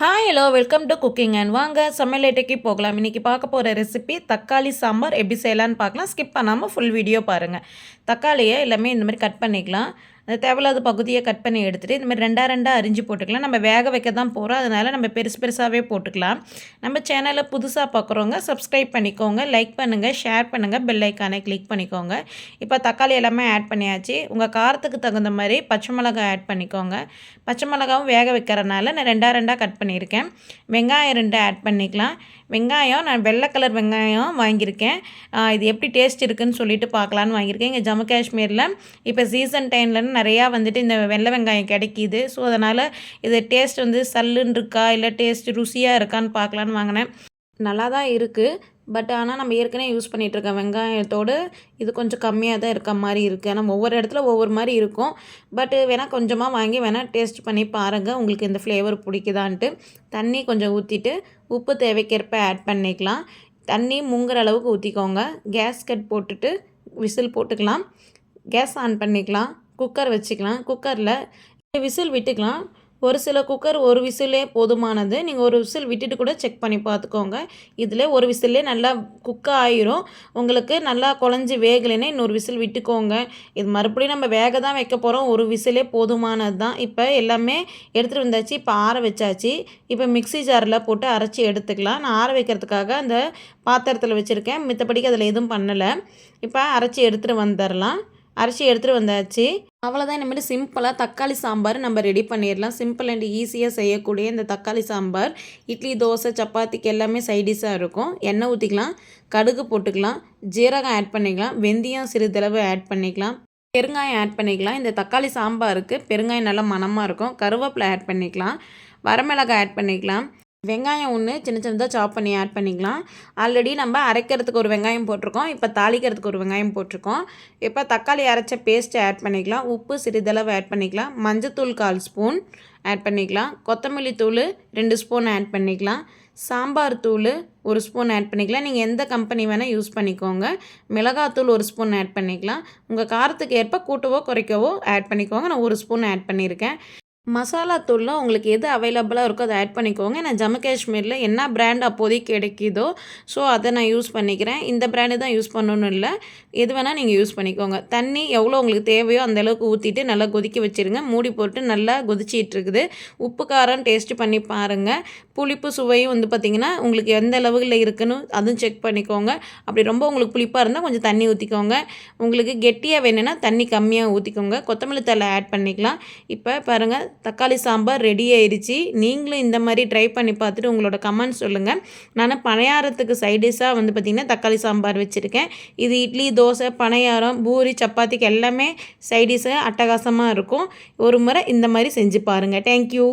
Hi hello welcome to cooking and வாங்க சமையலேட்டைக்கு போகலாம். இன்றைக்கி பார்க்க போகிற ரெசிபி தக்காளி சாம்பார் எப்படி செய்யலான்னு பார்க்கலாம். ஸ்கிப் பண்ணாமல் ஃபுல் வீடியோ பாருங்கள். தக்காளியை எல்லாமே இந்த மாதிரி கட் பண்ணிக்கலாம். அந்த தேவையில்லாத பகுதியை கட் பண்ணி எடுத்துகிட்டு இந்த மாதிரி ரெண்டாக அரிஞ்சு போட்டுக்கலாம். நம்ம வேக வைக்க தான் போகிறோம், அதனால் நம்ம பெருசாகவே போட்டுக்கலாம். நம்ம சேனலை புதுசாக பார்க்குறவங்க சப்ஸ்கிரைப் பண்ணிக்கோங்க, லைக் பண்ணுங்கள், ஷேர் பண்ணுங்கள், பெல் ஐக்கானை கிளிக் பண்ணிக்கோங்க. இப்போ தக்காளி எல்லாமே ஆட் பண்ணியாச்சு. உங்கள் காரத்துக்கு தகுந்த மாதிரி பச்சை மிளகாய் ஆட் பண்ணிக்கோங்க. பச்சை மிளகாவும் வேக வைக்கிறனால நான் ரெண்டாக கட் பண்ணியிருக்கேன். வெங்காயம் 2 ஆட் பண்ணிக்கலாம். வெங்காயம் நான் வெள்ளை கலர் வெங்காயம் வாங்கியிருக்கேன். இது எப்படி டேஸ்ட் இருக்குதுன்னு சொல்லிட்டு பார்க்கலான்னு வாங்கியிருக்கேன். இங்கே ஜம்மு காஷ்மீரில் இப்போ சீசன் டைம்லன்னு நிறையா வந்துட்டு இந்த வெள்ளை வெங்காயம் கிடைக்கிது. ஸோ அதனால் இது டேஸ்ட் வந்து சல்லுன்னு இருக்கா இல்லை டேஸ்ட் ருசியாக இருக்கான்னு பார்க்கலான்னு வாங்கினேன். நல்லா தான் இருக்குது. பட் ஆனால் நம்ம ஏற்கனவே யூஸ் பண்ணிகிட்ருக்க வெங்காயத்தோடு இது கொஞ்சம் கம்மியாக தான் இருக்க மாதிரி இருக்குது. நம்ம ஒவ்வொரு இடத்துல ஒவ்வொரு மாதிரி இருக்கும். பட் வேணால் கொஞ்சமாக வாங்கி வேணால் டேஸ்ட் பண்ணி பாருங்கள், உங்களுக்கு இந்த ஃப்ளேவர் பிடிக்குதான்ட்டு. தண்ணி கொஞ்சம் ஊற்றிட்டு உப்பு தேவைக்கேற்ப ஆட் பண்ணிக்கலாம். தண்ணி முங்குற அளவுக்கு ஊற்றிக்கோங்க. கேஸ் கட் போட்டுட்டு விசில் போட்டுக்கலாம். கேஸ் ஆன் பண்ணிக்கலாம். குக்கர் வச்சுக்கலாம். குக்கரில் விசில் விட்டுக்கலாம். ஒரு சில குக்கர் ஒரு விசிலே போதுமானது. நீங்கள் ஒரு விசில் விட்டுட்டு கூட செக் பண்ணி பார்த்துக்கோங்க. இதில் ஒரு விசிலே நல்லா குக் ஆயிரும். உங்களுக்கு நல்லா குழஞ்சி வேகலைன்னா இன்னொரு விசில் விட்டுக்கோங்க. இது மறுபடியும் நம்ம வேக தான் வைக்க போகிறோம். ஒரு விசிலே போதுமானது தான். இப்போ எல்லாமே எடுத்துகிட்டு வந்தாச்சு. இப்போ ஆற வச்சாச்சு. இப்போ மிக்ஸி ஜாரில் போட்டு அரைச்சி எடுத்துக்கலாம். நான் ஆற வைக்கிறதுக்காக அந்த பாத்திரத்தில் வச்சுருக்கேன். மித்தபடிக்கு அதில் எதுவும் பண்ணலை. இப்போ அரைச்சி எடுத்துகிட்டு வந்துடலாம். அரைச்சி எடுத்துகிட்டு வந்தாச்சு. அவ்வளோதான். இனிமேல் சிம்பிளாக தக்காளி சாம்பார் நம்ம ரெடி பண்ணிடலாம். சிம்பிள் அண்ட் ஈஸியாக செய்யக்கூடிய இந்த தக்காளி சாம்பார் இட்லி, தோசை, சப்பாத்திக்கு எல்லாமே சைடிஷாக இருக்கும். எண்ணெய் ஊற்றிக்கலாம். கடுகு போட்டுக்கலாம். ஜீரகம் ஆட் பண்ணிக்கலாம். வெந்தயம் சிறிதளவு ஆட் பண்ணிக்கலாம். பெருங்காயம் ஆட் பண்ணிக்கலாம். இந்த தக்காளி சாம்பாருக்கு பெருங்காயம் நல்லா மணமாக இருக்கும். கருவேப்பிலை ஆட் பண்ணிக்கலாம். வரமிளகாய் ஆட் பண்ணிக்கலாம். வெங்காயம் ஒன்று சின்னதாக சாப் பண்ணி ஆட் பண்ணிக்கலாம். ஆல்ரெடி நம்ம அரைக்கிறதுக்கு ஒரு வெங்காயம் போட்டிருக்கோம். இப்போ தாளிக்கிறதுக்கு ஒரு வெங்காயம் போட்டிருக்கோம். இப்போ தக்காளி அரைச்ச பேஸ்ட்டை ஆட் பண்ணிக்கலாம். உப்பு சிறிதளவு ஆட் பண்ணிக்கலாம். மஞ்சத்தூள் 1/4 ஸ்பூன் ஆட் பண்ணிக்கலாம். கொத்தமல்லி தூள் 2 ஸ்பூன் ஆட் பண்ணிக்கலாம். சாம்பார் தூள் 1 ஸ்பூன் ஆட் பண்ணிக்கலாம். நீங்கள் எந்த கம்பெனி வேணால் யூஸ் பண்ணிக்கோங்க. மிளகாத்தூள் 1 ஸ்பூன் ஆட் பண்ணிக்கலாம். உங்கள் காரத்துக்கு ஏற்ப கூட்டவோ குறைக்கவோ ஆட் பண்ணிக்கோங்க. நான் 1 ஸ்பூன் ஆட் பண்ணியிருக்கேன். மசாலா தூளில் உங்களுக்கு எது அவைலபிளாக இருக்கோ அதை ஆட் பண்ணிக்கோங்க. நான் ஜம்மு காஷ்மீரில் என்ன பிராண்ட் அப்போதைக்கு கிடைக்கிதோ ஸோ அதை நான் யூஸ் பண்ணிக்கிறேன். இந்த பிராண்டு தான் யூஸ் பண்ணணும்னு இல்லை, எது வேணால் நீங்கள் யூஸ் பண்ணிக்கோங்க. தண்ணி எவ்வளோ உங்களுக்கு தேவையோ அந்தளவுக்கு ஊற்றிட்டு நல்லா கொதிக்க வச்சுருங்க. மூடி போட்டு நல்லா கொதிச்சிட்டு இருக்குது. உப்பு காரம் டேஸ்ட்டு பண்ணி பாருங்கள். புளிப்பு சுவையும் வந்து பார்த்திங்கன்னா உங்களுக்கு எந்த அளவுகளில் இருக்குன்னு அதுவும் செக் பண்ணிக்கோங்க. அப்படி ரொம்ப உங்களுக்கு புளிப்பாக இருந்தால் கொஞ்சம் தண்ணி ஊற்றிக்கோங்க. உங்களுக்கு கெட்டியாக வேணும்னா தண்ணி கம்மியாக ஊற்றிக்கோங்க. கொத்தமல்லி தழை ஆட் பண்ணிக்கலாம். இப்போ பாருங்கள், தக்காளி சாம்பார் ரெடி ஆயிடுச்சு. நீங்களும் இந்த மாதிரி ட்ரை பண்ணி பார்த்துட்டு உங்களோட கமெண்ட் சொல்லுங்கள். நான் பணியாரத்துக்கு சைடிஷாக வந்து பார்த்திங்கன்னா தக்காளி சாம்பார் வச்சுருக்கேன். இது இட்லி, தோசை, பணியாரம், பூரி, சப்பாத்திக்கு எல்லாமே சைடிஷாக அட்டகாசமாக இருக்கும். ஒரு முறை இந்த மாதிரி செஞ்சு பாருங்கள். தேங்க்யூ.